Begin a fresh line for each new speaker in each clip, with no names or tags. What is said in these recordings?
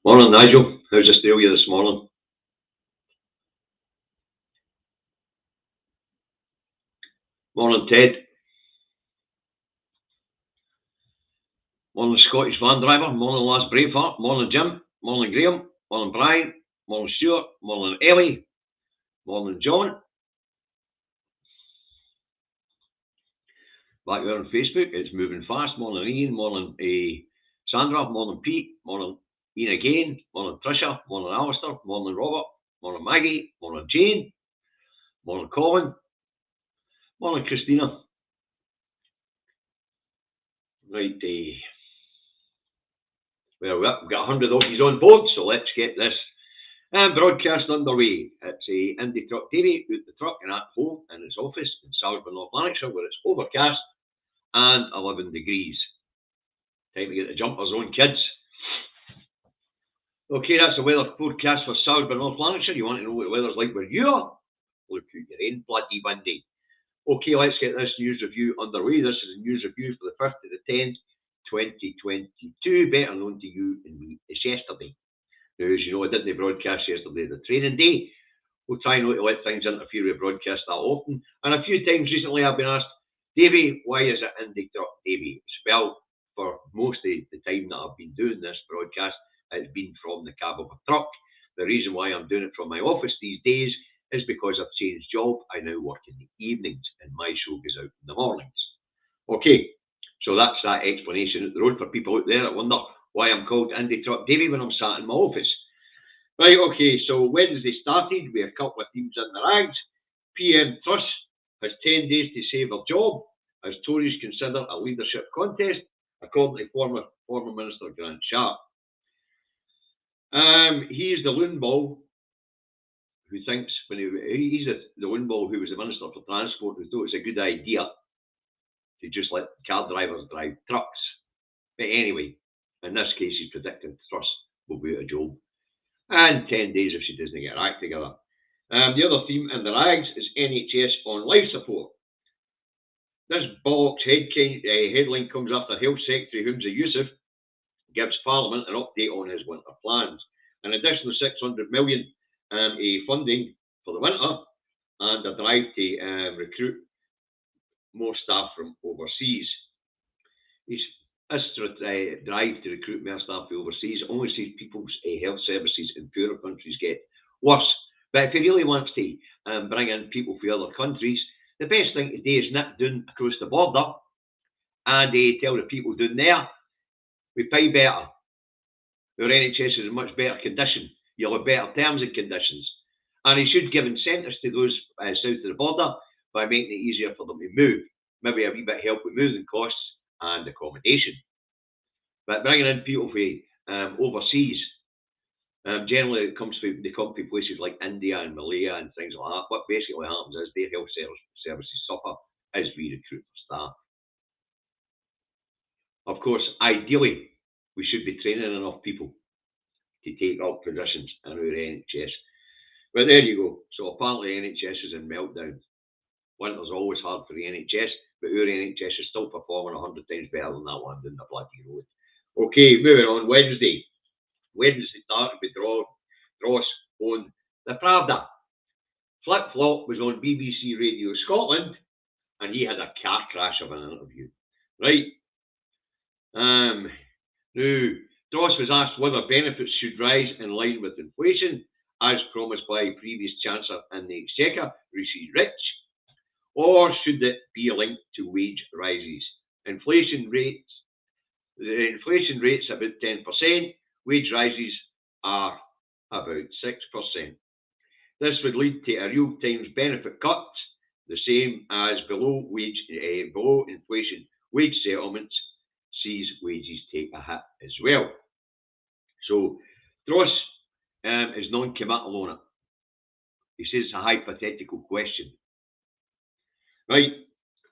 Morning, Nigel. How's Australia this morning? Morning, Ted. Morning, Scottish van driver. Morning, Last Braveheart. Morning, Jim. Morning, Graham. Morning, Brian. Morning, Stuart. Morning, Ellie. Morning, John. Back there on Facebook, it's moving fast. Morning, Ian. Morning, Sandra. Morning, Pete. Morning, Ian again. Morning, Trisha. Morning, Alistair. Morning, Robert. Morning, Maggie. Morning, Jane. Morning, Colin. Morning, Christina. Right, well, we've got 100 of these on board, so let's get this broadcast underway. It's Indie Truck Davey out the truck and at home in his office in Salisbury, North Lanarkshire, where it's overcast and 11 degrees. Time to get the jumpers on, kids. Okay, that's the weather forecast for Salisbury, North Lanarkshire. You want to know what the weather's like where you are? Look at your own bloody windy. Okay, let's get this news review underway. This is a news review for the 1st of the 10th, 2022, better known to you and me as yesterday. Now, as you know, I didn't broadcast yesterday, the training day. We'll try not to let things interfere with broadcast that often. And a few times recently I've been asked, Davey, why is it Indie Truck Davey? Well, for most of the time that I've been doing this broadcast, it's been from the cab of a truck. The reason why I'm doing it from my office these days is because I've changed job. I now work in the evenings and my show goes out in the mornings. Okay, so that's that explanation at the road for people out there that wonder why I'm called Indie Truck Davey when I'm sat in my office. Right, okay, so Wednesday started with a couple of teams in the rags. PM Truss has 10 days to save her job as Tories consider a leadership contest, according to former Minister Grant Sharp. He is the loon ball who thinks, he's the loon ball who was the Minister for Transport, who thought it's a good idea to just let car drivers drive trucks. But anyway, in this case, he's predicting Truss will be out of job. And 10 days if she doesn't get her act together. The other theme in the rags is NHS on life support. This bollocks headline comes after Health Secretary Humza Yousaf gives Parliament an update on his winter plans. An additional 600 million funding for the winter and a drive to recruit more staff from overseas. This drive to recruit more staff from overseas only sees people's health services in poorer countries get worse. But if he really wants to bring in people from other countries, the best thing to do is nip down across the border and tell the people down there, we pay better. Your NHS is in much better condition. You'll have better terms and conditions. And he should give incentives to those south of the border by making it easier for them to move. Maybe a wee bit of help with moving costs and accommodation. But bringing in people from overseas, generally it comes from, they come from places like India and Malaya and things like that. What basically happens is their health services suffer as we recruit for staff. Of course, ideally, we should be training enough people to take up positions in our NHS. But there you go. So apparently NHS is in meltdown. Winter's always hard for the NHS, but our NHS is still performing 100 times better than that one down the bloody road. Okay, moving on. Wednesday started with Dross on the Pravda. Flip Flop was on BBC Radio Scotland, and he had a car crash of an interview. Right. Now, Dross was asked whether benefits should rise in line with inflation, as promised by previous Chancellor in the Exchequer, Rishi Rich, or should it be linked to wage rises? The inflation rate's about 10%, wage rises are about 6%. This would lead to a real times benefit cut, the same as below inflation wage settlements sees wages take a hit as well. So Dross is non-committal on it. He says it's a hypothetical question. Right.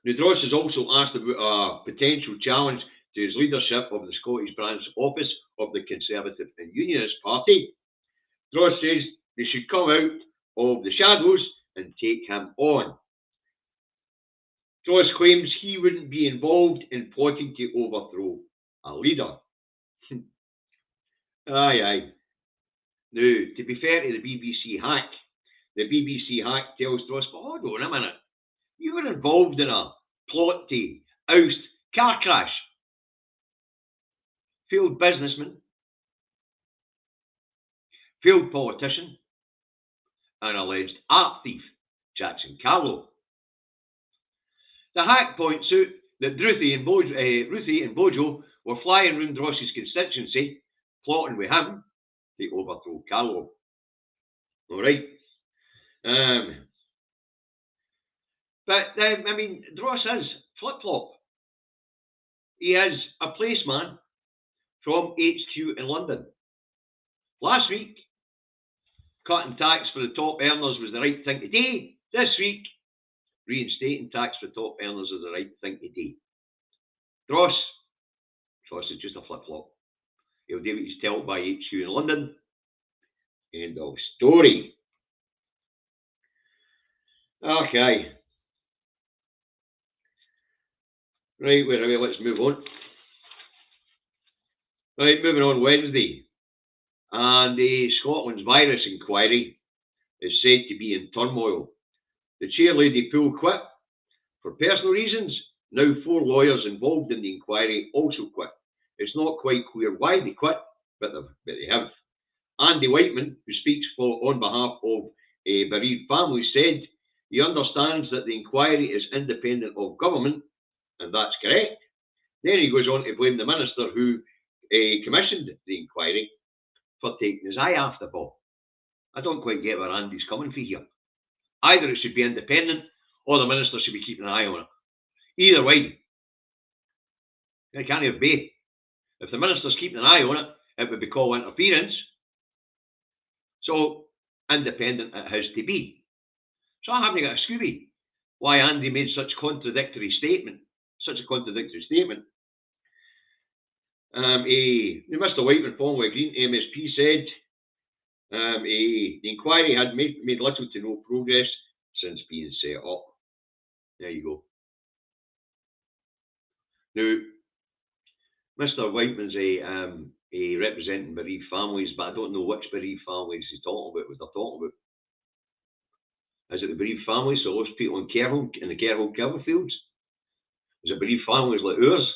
Now, Dross is also asked about a potential challenge to his leadership of the Scottish branch office of the Conservative and Unionist Party. Dross says they should come out of the shadows and take him on. Dross claims he wouldn't be involved in plotting to overthrow a leader. Aye. Now, to be fair to the BBC hack tells Dross, but hold on a minute, you were involved in a plot to oust car crash. Failed businessman, failed politician, and alleged art thief, Jackson Carlow. The hack points out that Ruthie and Bojo were flying round Dross's constituency, plotting with him to overthrow Carlow. Alright. I mean, Dross is flip-flop. He is a placeman from HQ in London. Last week, cutting tax for the top earners was the right thing to do. This week, reinstating tax for top earners is the right thing to do. Dross is just a flip-flop. He'll do what he's told by HQ in London. End of story. Okay. Right, where are we? Let's move on. Right, moving on Wednesday. And Scotland's virus inquiry is said to be in turmoil. The chairlady pulled quit for personal reasons. Now 4 lawyers involved in the inquiry also quit. It's not quite clear why they quit, but they have. Andy Whiteman, who speaks on behalf of bereaved families, said he understands that the inquiry is independent of government, and that's correct. Then he goes on to blame the minister who commissioned the inquiry for taking his eye off the ball. I don't quite get where Andy's coming from here. Either it should be independent or the minister should be keeping an eye on it. Either way, it can't have both. If the minister's keeping an eye on it, it would be called interference. So, independent it has to be. So I haven't got a Scooby why Andy made such a contradictory statement. Mr. Whiteman, formerly a Green MSP, said the inquiry had made little to no progress since being set up. There you go. Now, Mr. Whiteman's representing bereaved families, but I don't know which bereaved families he's talking about. What they're talking about? Is it the bereaved families, so lost people in the care home Kilberfields? Is it bereaved families like ours,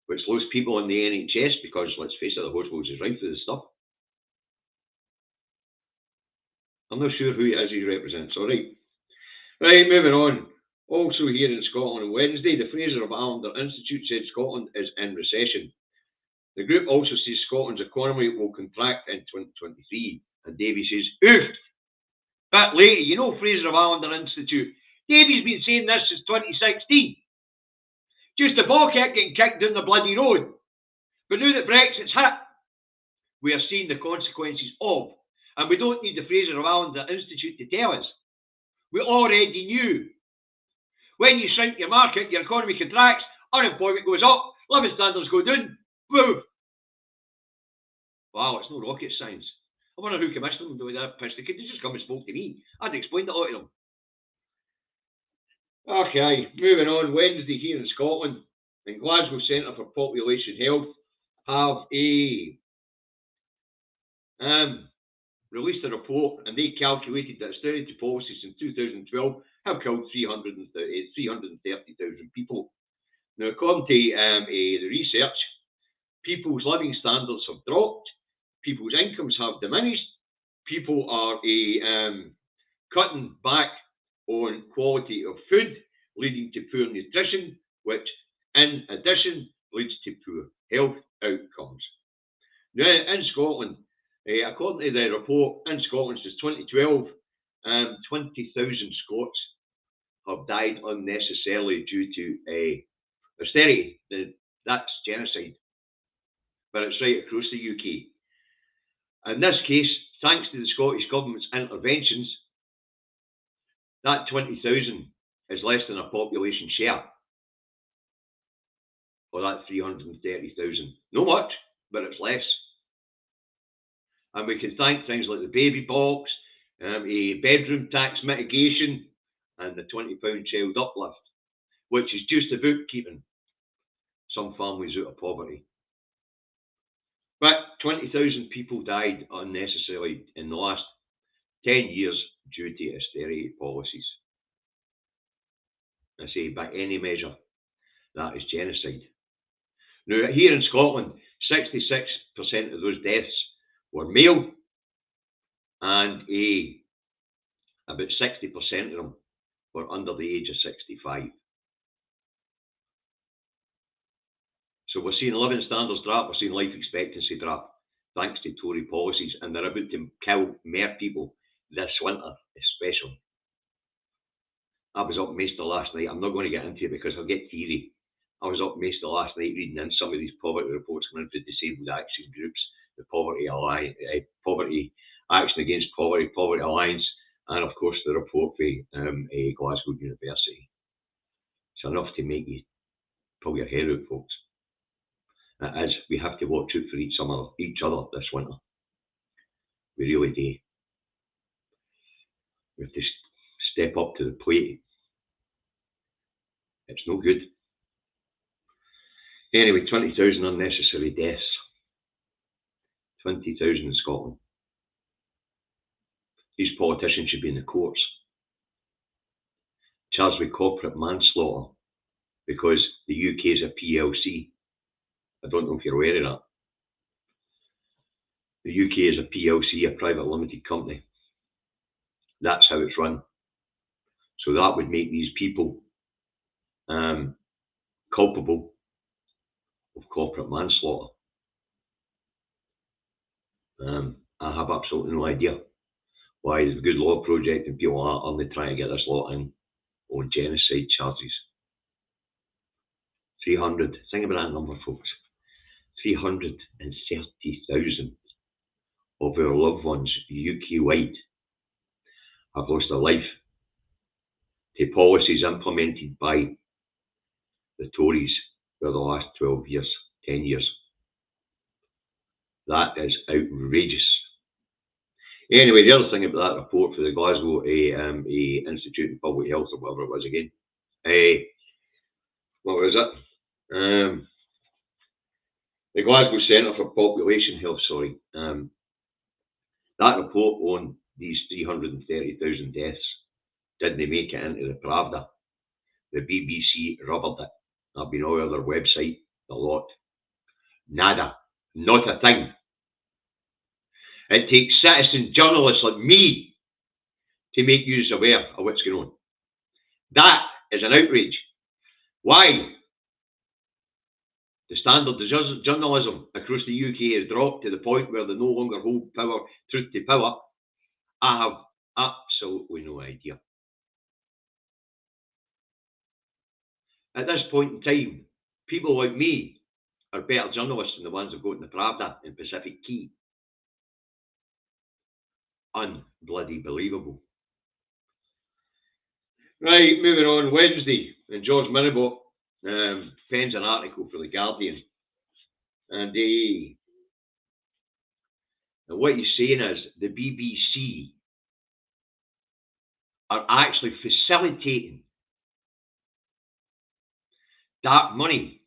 which lost people in the NHS because, let's face it, the hospitals is right through the stuff? I'm not sure who it is he represents. All right. Right, moving on. Also here in Scotland on Wednesday, the Fraser of Allender Institute said Scotland is in recession. The group also says Scotland's economy will contract in 2023. And Davy says, oof! Bit late, you know, Fraser of Allender Institute. Davy's been saying this since 2016. Just the ball getting kicked down the bloody road. But now that Brexit's hit, we are seeing the consequences of. And we don't need the Fraser of Allender Institute to tell us. We already knew. When you shrink your market, your economy contracts, unemployment goes up, living standards go down. Woo! Wow, it's no rocket science. I wonder who commissioned them with that piss. They could have just come and spoke to me. I'd explained it all to them. Okay, moving on. Wednesday here in Scotland, the Glasgow Centre for Population Health have released a report, and they calculated that austerity policies in 2012 have killed 330,000 people. Now, according to the research, people's living standards have dropped, people's incomes have diminished, people are cutting back on quality of food, leading to poor nutrition, which in addition leads to poor health outcomes. Now, in Scotland, according to the report, in Scotland since 2012, 20,000 Scots have died unnecessarily due to austerity. That's genocide. But it's right across the UK. In this case, thanks to the Scottish Government's interventions, that 20,000 is less than a population share. or that 330,000. Not much, but it's less. And we can thank things like the baby box, a bedroom tax mitigation, and the £20 child uplift, which is just about keeping some families out of poverty. But 20,000 people died unnecessarily in the last 10 years due to austerity policies. I say, by any measure, that is genocide. Now, here in Scotland, 66% of those deaths were male, and about 60% of them were under the age of 65. So we're seeing living standards drop, we're seeing life expectancy drop, thanks to Tory policies, and they're about to kill more people this winter, especially. I was up Maester last night. I'm not going to get into it because I'll get teary. I was up Maester last night reading in some of these poverty reports coming in from disabled action groups, the Poverty Alliance, Poverty Action Against Poverty, Poverty Alliance, and of course the report from Glasgow University. It's enough to make you pull your hair out, folks. It is. We have to watch out for each other this winter. We really do. We have to step up to the plate. It's no good. Anyway, 20,000 unnecessary deaths. 20,000 in Scotland. These politicians should be in the courts, charged with corporate manslaughter, because the UK is a PLC. I don't know if you're aware of that. The UK is a PLC, a private limited company. That's how it's run. So that would make these people culpable of corporate manslaughter. I have absolutely no idea why the Good Law Project and people are only trying to get this law in on genocide charges. 300, think about that number, folks. 330,000 of our loved ones, UK-wide, have lost their life to policies implemented by the Tories for the last 12 years, 10 years. That is outrageous. Anyway, the other thing about that report for the Glasgow Institute of Public Health, or whatever it was again, what was it? The Glasgow Centre for Population Health, sorry. That report on these 330,000 deaths didn't make it into the Pravda. The BBC rubbered it. I've been all over their website a lot. Nada. Not a thing. It takes citizen journalists like me to make you aware of what's going on. That is an outrage. Why? The standard of journalism across the UK has dropped to the point where they no longer hold power, truth to power. I have absolutely no idea. At this point in time, people like me are better journalists than the ones that go to the Pravda in Pacific Key. Unbloody believable. Right, moving on. Wednesday, and George Minibot pens an article for The Guardian. And what he's saying is the BBC are actually facilitating dark money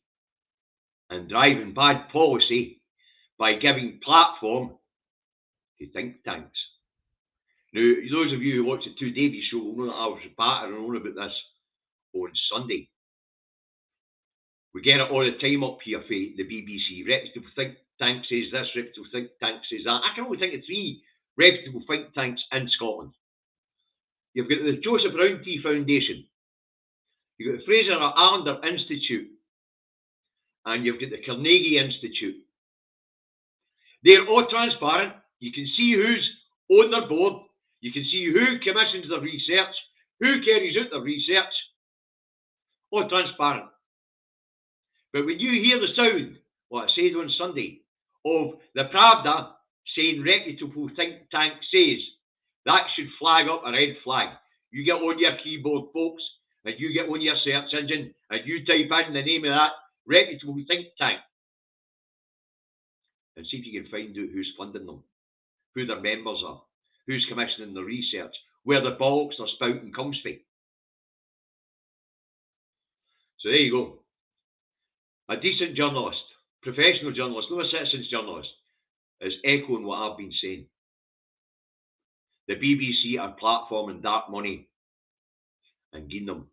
and driving bad policy by giving platform to think tanks. Now, those of you who watch the Two Davies show will know that I was battering on about this on Sunday. We get it all the time up here for the BBC. Reputable think tank says this, reputable think tank says that. I can only think of 3 reputable think tanks in Scotland. You've got the Joseph Rowntree Foundation, you've got the Fraser Allender Institute, and you've got the Carnegie Institute. They're all transparent. You can see who's on their board. You can see who commissions the research, who carries out the research. All transparent. But when you hear the sound, what I said on Sunday, of the Pravda saying reputable think tank says, that should flag up a red flag. You get on your keyboard, folks, and you get on your search engine, and you type in the name of that reputable think tank, and see if you can find out who's funding them, who their members are, who's commissioning the research, where the bollocks they're spouting comes from. So there you go. A decent journalist, professional journalist, not a citizen's journalist, is echoing what I've been saying. The BBC are platforming dark money and giving them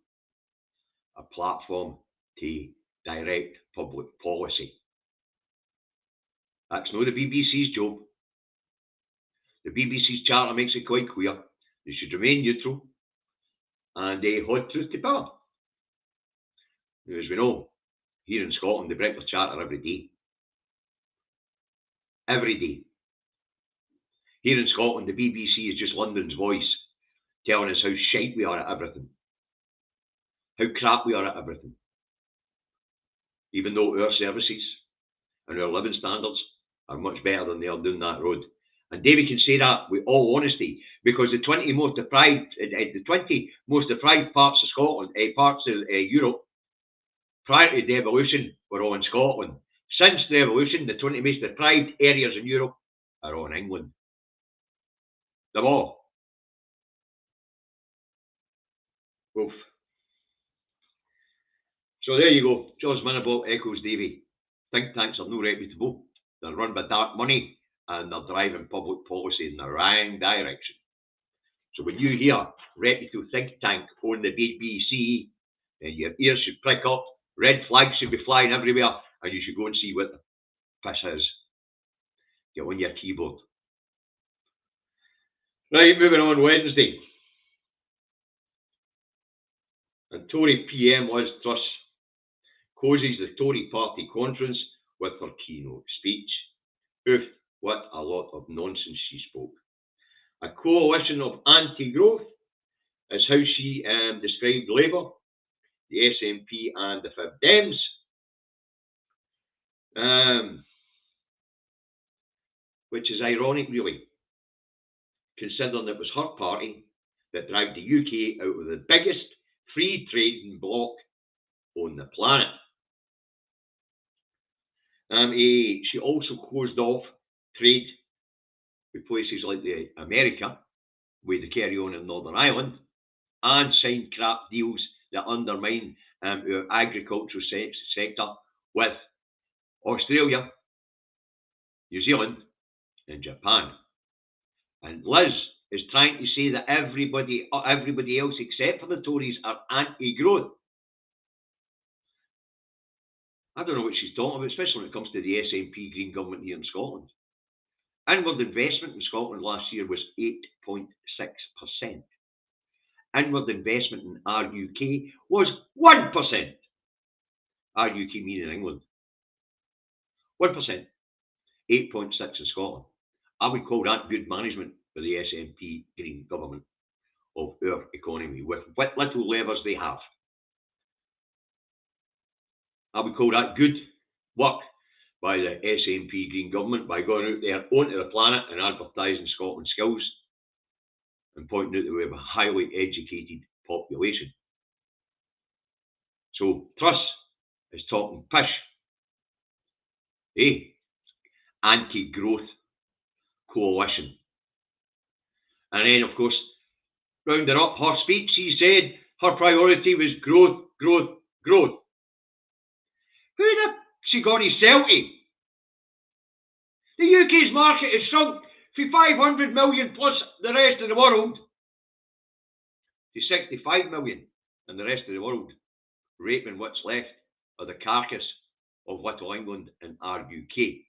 a platform to direct public policy. That's not the BBC's job. The BBC's charter makes it quite clear they should remain neutral and hold truth to power. As we know, here in Scotland, they break their charter every day. Every day. Here in Scotland, the BBC is just London's voice, telling us how shite we are at everything, how crap we are at everything. Even though our services and our living standards are much better than they are down that road. And David can say that with all honesty, because the 20 most deprived parts of Scotland, parts of Europe, prior to the revolution, were all in Scotland. Since the revolution, the 20 most deprived areas in Europe are all in England. Them all. Oof. So there you go. George Minabot echoes Davy. Think tanks are no reputable. They're run by dark money and they're driving public policy in the wrong direction. So when you hear reputable think tank on the BBC, then your ears should prick up, red flags should be flying everywhere, and you should go and see what the piss is. Get on your keyboard. Right, moving on Wednesday. And Tory PM Liz Truss closes the Tory party conference with her keynote speech. Oof, what a lot of nonsense she spoke. A coalition of anti-growth is how she described Labour, the SNP and the Fib Dems. Which is ironic, really, considering it was her party that dragged the UK out of the biggest free trading bloc on the planet. She also closed off trade with places like America, where they carry on in Northern Ireland, and signed crap deals that undermine our agricultural sector with Australia, New Zealand, and Japan. And Liz is trying to say that everybody else except for the Tories are anti-growth. I don't know what she's talking about, especially when it comes to the SNP Green government here in Scotland. Inward investment in Scotland last year was 8.6%. Inward investment in RUK was 1%. RUK meaning England. 1%. 8.6 in Scotland. I would call that good management for the SNP Green government of our economy, with what little levers they have. I would call that good work by the SNP Green government by going out there onto the planet and advertising Scotland's skills and pointing out that we have a highly educated population. So Truss is talking pish. Anti-growth coalition. And then, of course, rounding up her speech, she said her priority was growth, growth, growth. Who the she got to sell to? The UK's market has shrunk from 500 million plus the rest of the world to 65 million in the rest of the world, raping what's left of the carcass of Little England and RUK,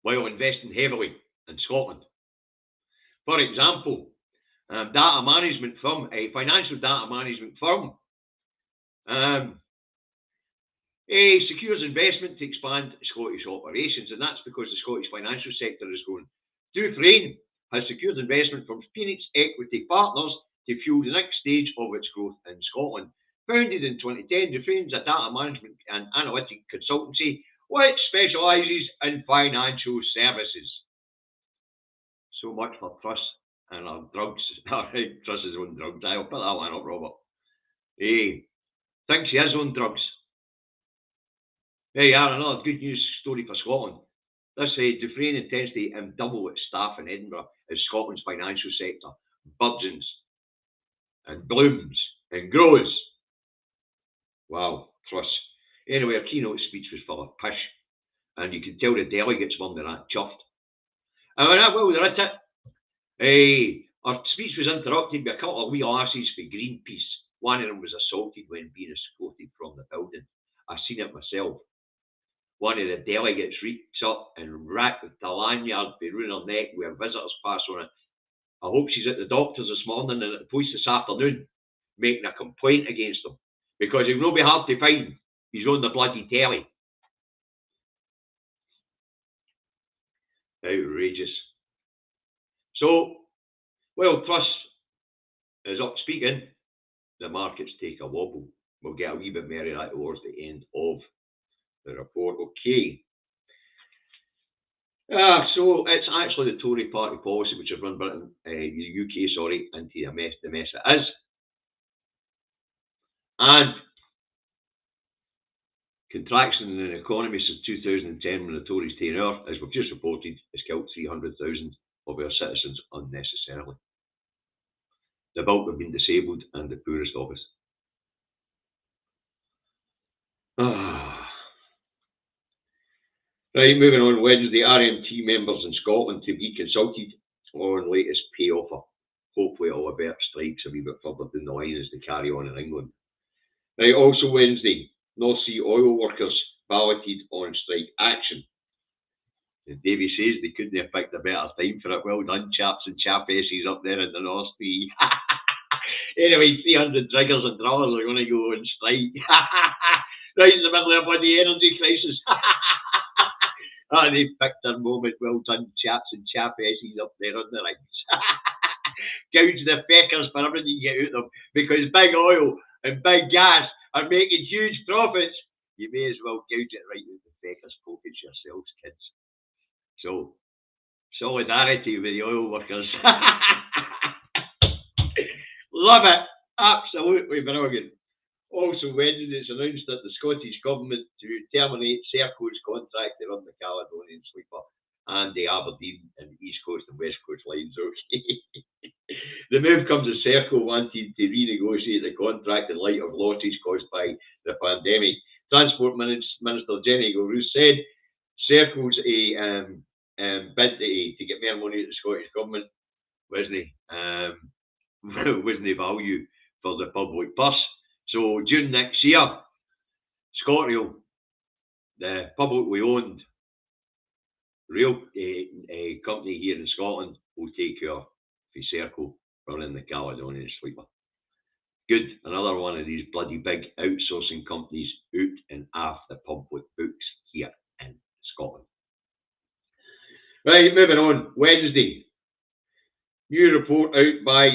while investing heavily in Scotland. For example, a financial data management firm, secures investment to expand Scottish operations, and that's because the Scottish financial sector is growing. Dufresne has secured investment from Phoenix Equity Partners to fuel the next stage of its growth in Scotland. Founded in 2010, Dufresne is a data management and analytic consultancy which specialises in financial services. So much for Truss and our drugs. Truss's own drugs. I'll put that one up, Robert. Thinks he is on drugs. There you are, another good news story for Scotland. This Dufresne intends to double its staff in Edinburgh as Scotland's financial sector burgeons and blooms and grows. Wow, Truss. Anyway, her keynote speech was full of pish, and you could tell the delegates weren't that chuffed. And well, they're at it. Our speech was interrupted by a couple of wee lasses for Greenpeace. One of them was assaulted when being escorted from the building. I've seen it myself. One of the delegates reached up and wrapped the lanyard around her neck with a visitor's pass on it. I hope she's at the doctor's this morning and at the police this afternoon, making a complaint against him. Because he will be hard to find. He's on the bloody telly. Outrageous. So, well, Truss is up speaking. The markets take a wobble. We'll get a wee bit more of that towards the end of the report. Okay. So it's actually the Tory party policy which has run Britain, the UK, into the mess it is. And contraction in the economy since 2010 when the Tories take over, as we've just reported, has killed 300,000 of our citizens unnecessarily. The bulk have been disabled and the poorest of us. Right, moving on. Wednesday, RMT members in Scotland to be consulted on latest pay offer. Hopefully it'll avert strikes a wee bit further down the line as they carry on in England. Right, also Wednesday, North Sea oil workers balloted on strike action. And Davy says they couldn't have picked a better time for it. Well done, chaps and chapesses up there in the North Sea. Anyway, 300 riggers and drillers are going to go on strike. Right in the middle of the energy crisis. They picked their moment. Well done, chaps and chapesses up there on the rigs. Gouge the feckers for everything you get out of them. Because big oil and big gas are making huge profits. You may as well gouge it right out the feckers' pockets yourselves, kids. So, solidarity with the oil workers. Love it. Absolutely brilliant. Also, Wednesday, it's announced that the Scottish Government to terminate Serco's contract to run the Caledonian Sleeper and the Aberdeen and East Coast and West Coast lines. The move comes as Serco wanted to renegotiate the contract in light of losses caused by the pandemic. Transport Minister Jenny Gilruth said Serco's bid to get more money to the Scottish Government wasn't value for the public purse. So June next year, ScotRail, the publicly owned rail company here in Scotland, will take care of Serco running the Caledonian Sleeper. Good, another one of these bloody big outsourcing companies out and off the public books here in Scotland. Right, moving on. Wednesday, new report out by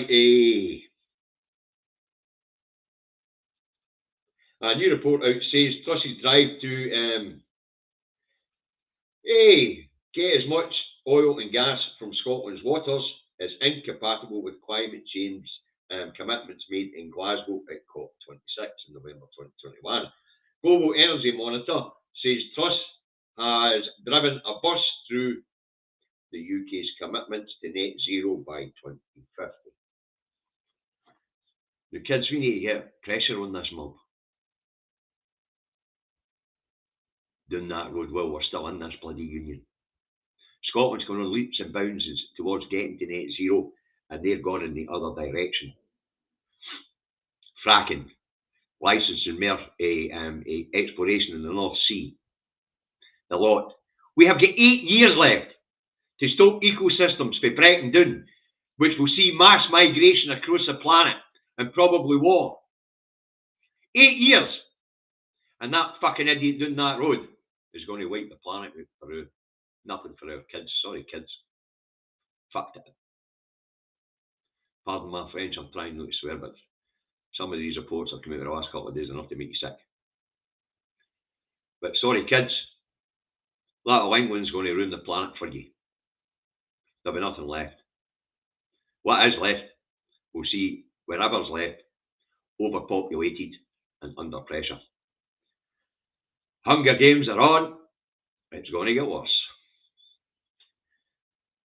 a new report out says Truss's drive to get as much oil and gas from Scotland's waters is incompatible with climate change commitments made in Glasgow at COP26 in November 2021. Global Energy Monitor says Truss has driven a bus through the UK's commitments to net zero by 2050. The kids, we need to get pressure on this mob. Down that road, well, we're still in this bloody union. Scotland's going on leaps and bounds towards getting to net zero, and they're gone in the other direction. Fracking, licensing more exploration in the North Sea. The lot. We have got 8 years left to stop ecosystems from breaking down, which will see mass migration across the planet and probably war. 8 years! And that fucking idiot down that road is going to wipe the planet out for nothing for our kids. Sorry, kids. Fucked it. Pardon my French, I'm trying not to swear, but some of these reports have come out the last couple of days enough to make you sick. But sorry, kids. That of England's going to ruin the planet for you. There'll be nothing left. What is left, we'll see wherever's left, overpopulated and under pressure. Hunger Games are on. It's going to get worse.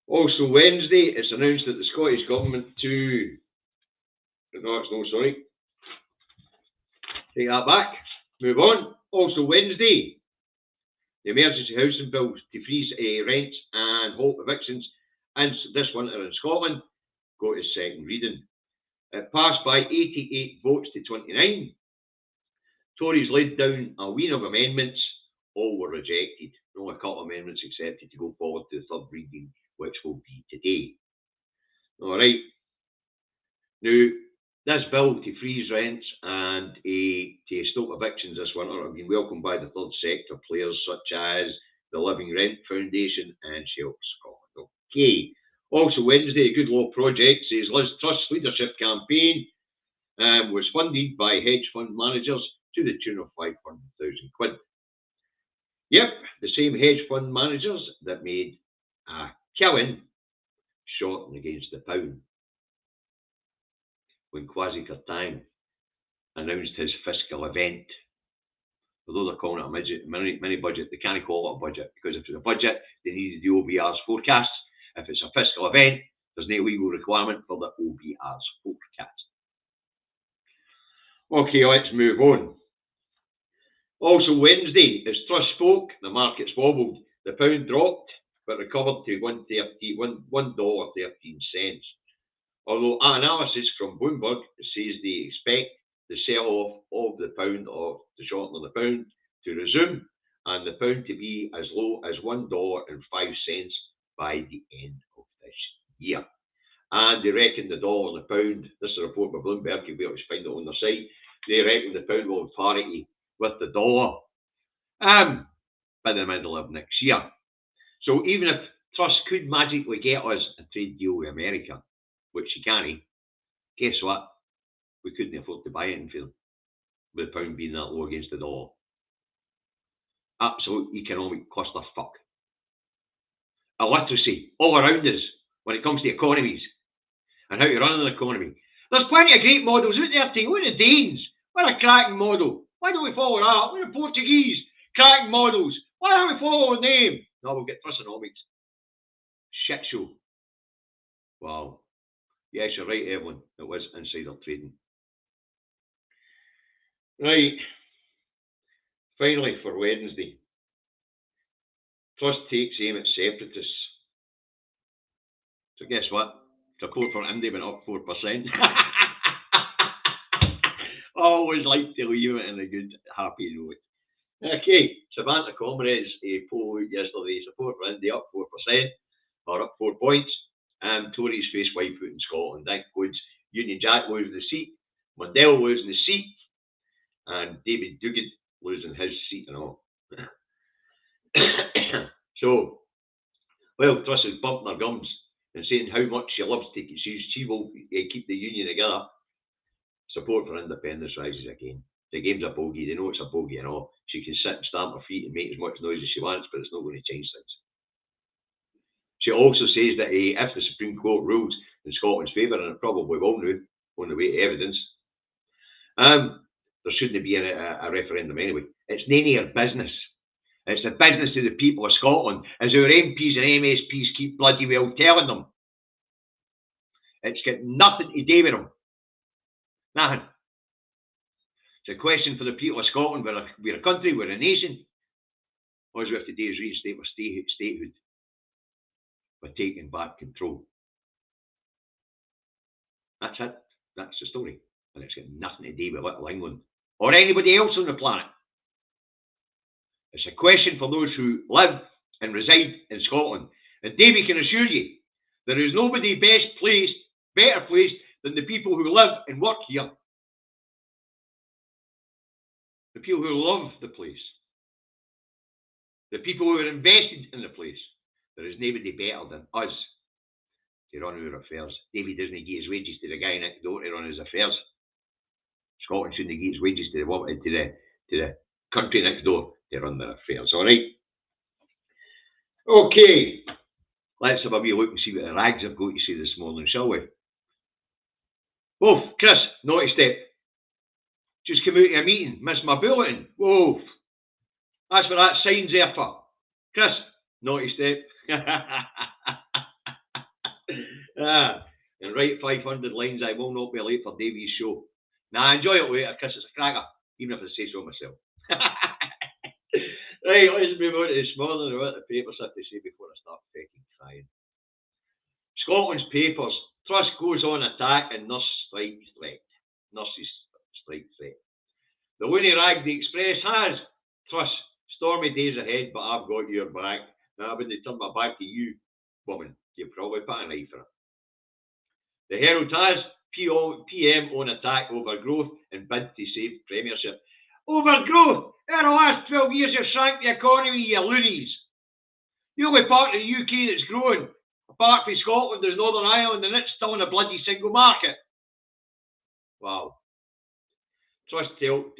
Also, Wednesday, it's announced that the Scottish Government to... No, it's no, sorry. Take that back. Move on. Also, Wednesday, the emergency housing bill to freeze rents and halt evictions and this winter in Scotland go to second reading. It passed by 88 votes to 29. Tories laid down a wheen of amendments. All were rejected. Only a couple of amendments accepted to go forward to the third reading, which will be today. All right. Now, this bill to freeze rents and to stop evictions this winter have been welcomed by the third sector players such as the Living Rent Foundation and Shelter Scotland. Okay. Also, Wednesday, a Good Law Project says Liz Truss's leadership campaign was funded by hedge fund managers to the tune of 500,000 quid. Yep, the same hedge fund managers that made a killing shorting against the pound when Kwasi Kwarteng announced his fiscal event. Although they're calling it a mini budget, they can't call it a budget, because if it's a budget, they need the OBR's forecasts. If it's a fiscal event, there's no legal requirement for the OBR's forecast. Okay, let's move on. Also Wednesday, as Truss spoke, the markets wobbled. The pound dropped, but recovered to $1.13. Although analysis from Bloomberg says they expect the sell-off of the pound, or the shortening of the pound, to resume, and the pound to be as low as $1.05 by the end of this year. And they reckon the dollar and the pound, this is a report by Bloomberg, you'll be able to find it on their site, they reckon the pound will have parity with the dollar by the middle of next year. So even if Truss could magically get us a trade deal with America, which he can't, guess what? We couldn't afford to buy anything for them, with the pound being that low against the dollar. Absolute economic clusterfuck. Illiteracy all around us when it comes to economies and how to run an economy. There's plenty of great models out there too. Look at the Danes. What a cracking model. Why don't we follow that? Look at the Portuguese. Cracking models. Why don't we follow them? No, we'll get Trussonomics. Shit show. Wow. Yes, you're right, Evelyn. It was insider trading. Right. Finally, for Wednesday, Truss takes aim at separatists. So guess what? Support for India went up 4%. Always like to leave it in a good, happy note. Okay, Savanta Comrades poll out yesterday. Support for India up 4%, or up 4 points. Tories face wipeout in Scotland. That includes Union Jack losing the seat, Mundell losing the seat, and David Duggan losing his seat and all. So, well, Truss is bumping her gums and saying how much she loves to, she will keep the union together. Support for independence rises again. The game's a bogey. They know it's a bogey and all. She can sit and stamp her feet and make as much noise as she wants, but it's not going to change things. She also says that if the Supreme Court rules in Scotland's favour, and it probably will now, on the way to evidence, there shouldn't be a referendum anyway. It's none of your business. It's the business of the people of Scotland, as our MPs and MSPs keep bloody well telling them. It's got nothing to do with them. Nothing. It's a question for the people of Scotland. We're a country, we're a nation. All we have to do is reinstate our statehood. We're taking back control. That's it. That's the story. And it's got nothing to do with Little England or anybody else on the planet. It's a question for those who live and reside in Scotland. And Davy can assure you, there is nobody better placed than the people who live and work here. The people who love the place. The people who are invested in the place. There is nobody better than us to run our affairs. Davy doesn't give his wages to the guy next door to run his affairs. Scotland shouldn't give his wages to the country next door to run their affairs. All right. Okay. Let's have a wee look and see what the rags have got to say this morning, shall we? Whoa, Chris, naughty step. Just come out of a meeting, missed my bulletin. Whoa. That's what that sign's there for. Chris, naughty step. And write 500 lines. I will not be late for Davy's show. Now, enjoy it later, Chris. It's a cracker, even if I say so myself. Right, let's move on to this morning. What the papers have to say before I start fucking crying. Scotland's papers. Truss goes on attack and nurse strike threat. Nurses strike threat. The loony rag the Express has. Truss, stormy days ahead, but I've got your back. Now, when they turn my back to you, woman, you'll probably put a knife for it. The Herald has PM on attack over growth and bid to save Premiership. Overgrowth? In the last 12 years, you've shrank the economy, you loonies. The only part of the UK that's growing, apart from Scotland, is Northern Ireland, and it's still in a bloody single market. Wow. Truss dealt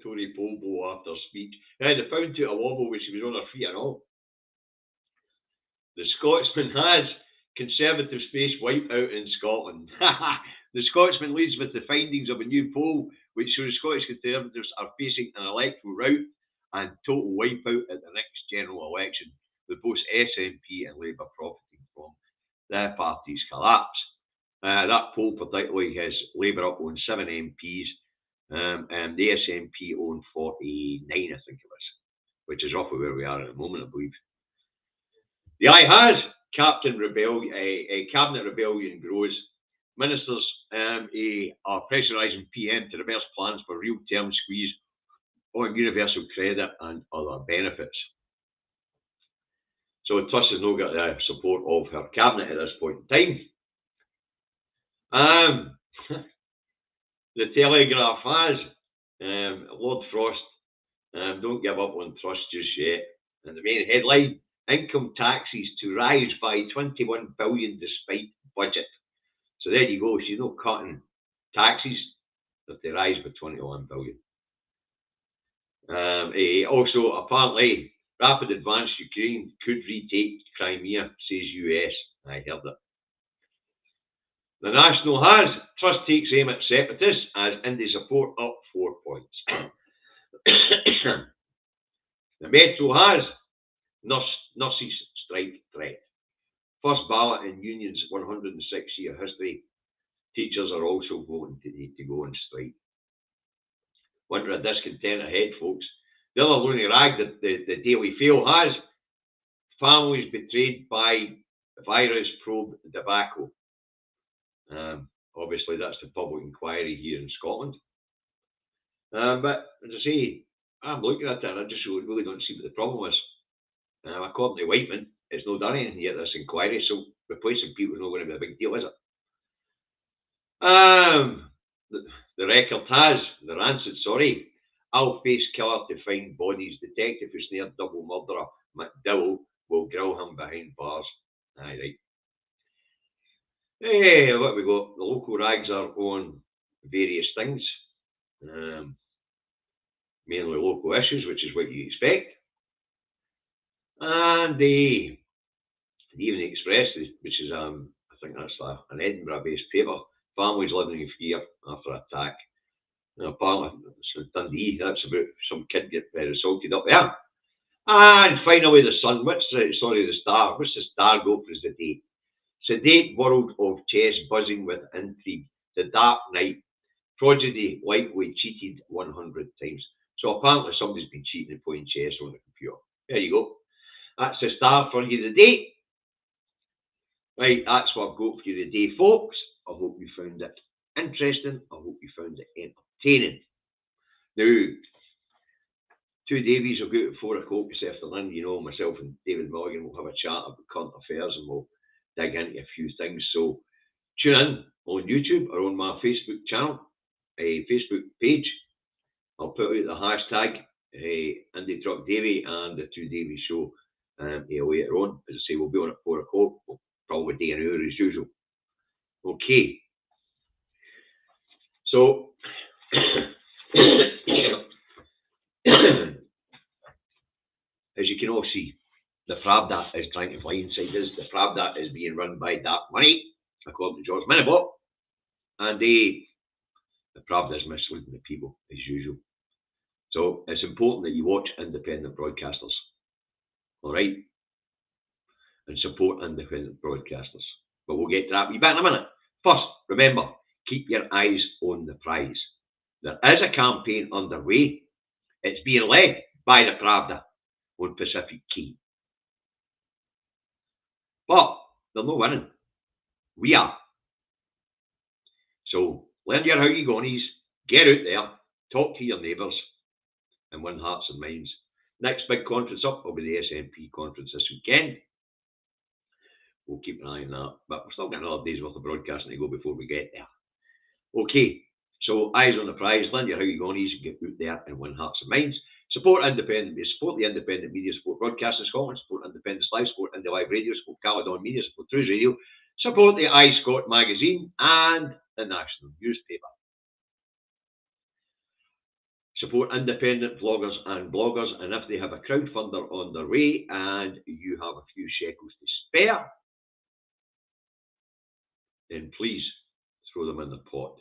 Tory Polbo after speech. They found out a wobble when she was on her feet and all. The Scotsman has Conservative space wipe out in Scotland. The Scotsman leads with the findings of a new poll which shows Scottish Conservatives are facing an electoral rout and total wipeout at the next general election, with both SNP and Labour profiting from their party's collapse. That poll particularly has Labour up on 7 MPs, and the SNP own 49, I think it was, which is roughly where we are at the moment, I believe. The Eye has Cabinet rebellion grows. Ministers are pressurising PM to reverse plans for real term squeeze on universal credit and other benefits. So Truss has not got the support of her cabinet at this point in time. The Telegraph has Lord Frost, don't give up on Truss just yet. And the main headline, income taxes to rise by 21 billion despite budget. So there you go. She's not cutting taxes, but they rise by 21 billion. Also, apparently, rapid advance Ukraine could retake Crimea, says US. I heard it. The National has Truss takes aim at separatists as Indie support up 4 points. The Metro has nurses strike threat. First ballot in union's 106-year history. Teachers are also voting to go on strike. Wonder a discontent ahead, folks. The other loony rag that the Daily Fail has, families betrayed by virus probe debacle. Obviously, that's the public inquiry here in Scotland. But as I say, I'm looking at it and I just really don't see what the problem is. According to Whiteman, it's not done anything yet, this inquiry, so replacing people is not going to be a big deal, is it? The Record has, the Rancid, I'll face killer to find bodies. Detective who snared double murderer McDowell will grill him behind bars. Aye, right. Hey, what we got? The local rags are on various things. Mainly local issues, which is what you expect. And the Evening Express, which is, I think that's an Edinburgh-based paper. Families living in fear after attack. Apparently, it's Dundee. That's about some kid get assaulted up there. And finally, the Sun. The Star. What's the Star go for the day? Sedate world of chess buzzing with intrigue. The dark night. Prodigy likely cheated 100 times. So apparently somebody's been cheating and playing chess on the computer. There you go. That's the Star for you today. Right, that's what I've got for you today, folks. I hope you found it interesting. I hope you found it entertaining. Now, two Davies will go at 4 o'clock this afternoon. You know, myself and David Morgan will have a chat about current affairs and we'll dig into a few things. So tune in on YouTube or on my Facebook channel, Facebook page. I'll put out the hashtag Indie Truck Davy and the Two Davies Show later on. As I say, we'll be on at 4 o'clock. We'll probably do an hour as usual. Okay. So, as you can all see, the Pravda is trying to fly inside us. The Pravda is being run by dark money, according to George Minibot. And the Pravda is misleading the people, as usual. So it's important that you watch independent broadcasters, all right, and support independent broadcasters. But we'll get to that wee bit in a minute. First, remember, keep your eyes on the prize. There is a campaign underway. It's being led by the Pravda on Pacific Key. But they're not winning. We are. So learn your how you gonies, get out there, talk to your neighbours, and win hearts and minds. Next big conference up will be the SNP conference this weekend. We'll keep an eye on that. But we've still got another day's worth of broadcasting to go before we get there. Okay, so eyes on the prize, learn your how you gonies, get out there and win hearts and minds. Support independent, support the independent media, support Broadcasting Scotland, support Independence Live, support Indie Live Radio, support Caledon Media, support Trues Radio, support the iScot magazine and the national newspaper. Support independent vloggers and bloggers, and if they have a crowdfunder on their way and you have a few shekels to spare, then please throw them in the pot.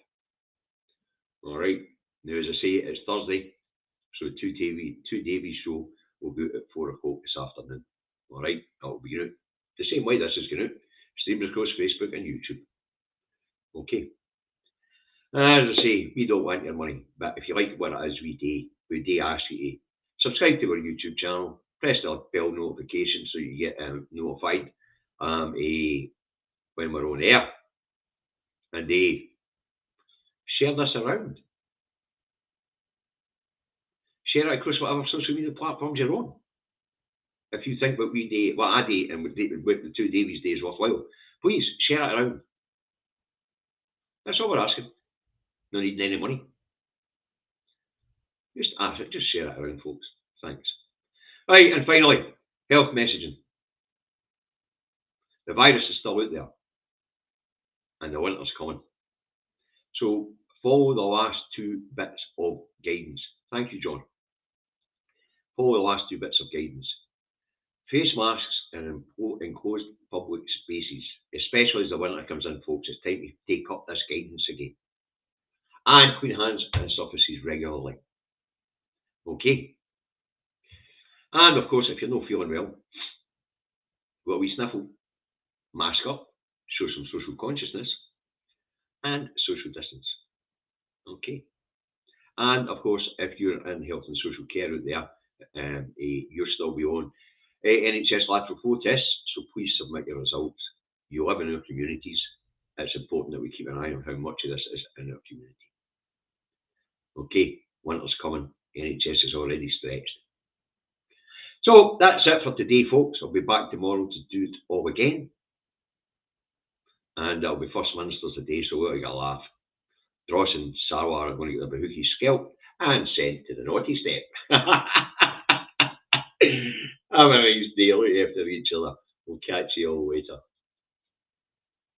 All right. Now, as I say, it's Thursday, so the Two Davies show will go out at 4 o'clock this afternoon. All right. That'll be out the same way this is going out. Streams across Facebook and YouTube. Okay. As I say, we don't want your money, but if you like what it is we do ask you to subscribe to our YouTube channel, press the bell notification so you get notified when we're on air, and share this around. Share it across whatever social media platforms you're on. If you think what we do, what I do, and what the Two Davies do is worthwhile, please share it around. That's all we're asking. No needing any money. Just ask it, just share it around, folks. Thanks. Right, and finally, health messaging. The virus is still out there, and the winter's coming. So follow the last 2 bits of guidance. Thank you, John. Follow the last 2 bits of guidance. Face masks in enclosed public spaces, especially as the winter comes in, folks. It's time to take up this guidance again. And clean hands and surfaces regularly. Okay? And of course, if you're not feeling well, got a wee sniffle, mask up, show some social consciousness, and social distance. Okay? And of course, if you're in health and social care out there, you'll still be on NHS lateral flow tests, so please submit your results. You live in our communities. It's important that we keep an eye on how much of this is in our community. Okay, winter's coming. NHS is already stretched. So that's it for today, folks. I'll be back tomorrow to do it all again. And it'll be First Ministers today, so we'll get a laugh. Dross and Sarwar are going to get the bahookie scalped and sent to the naughty step. Have a nice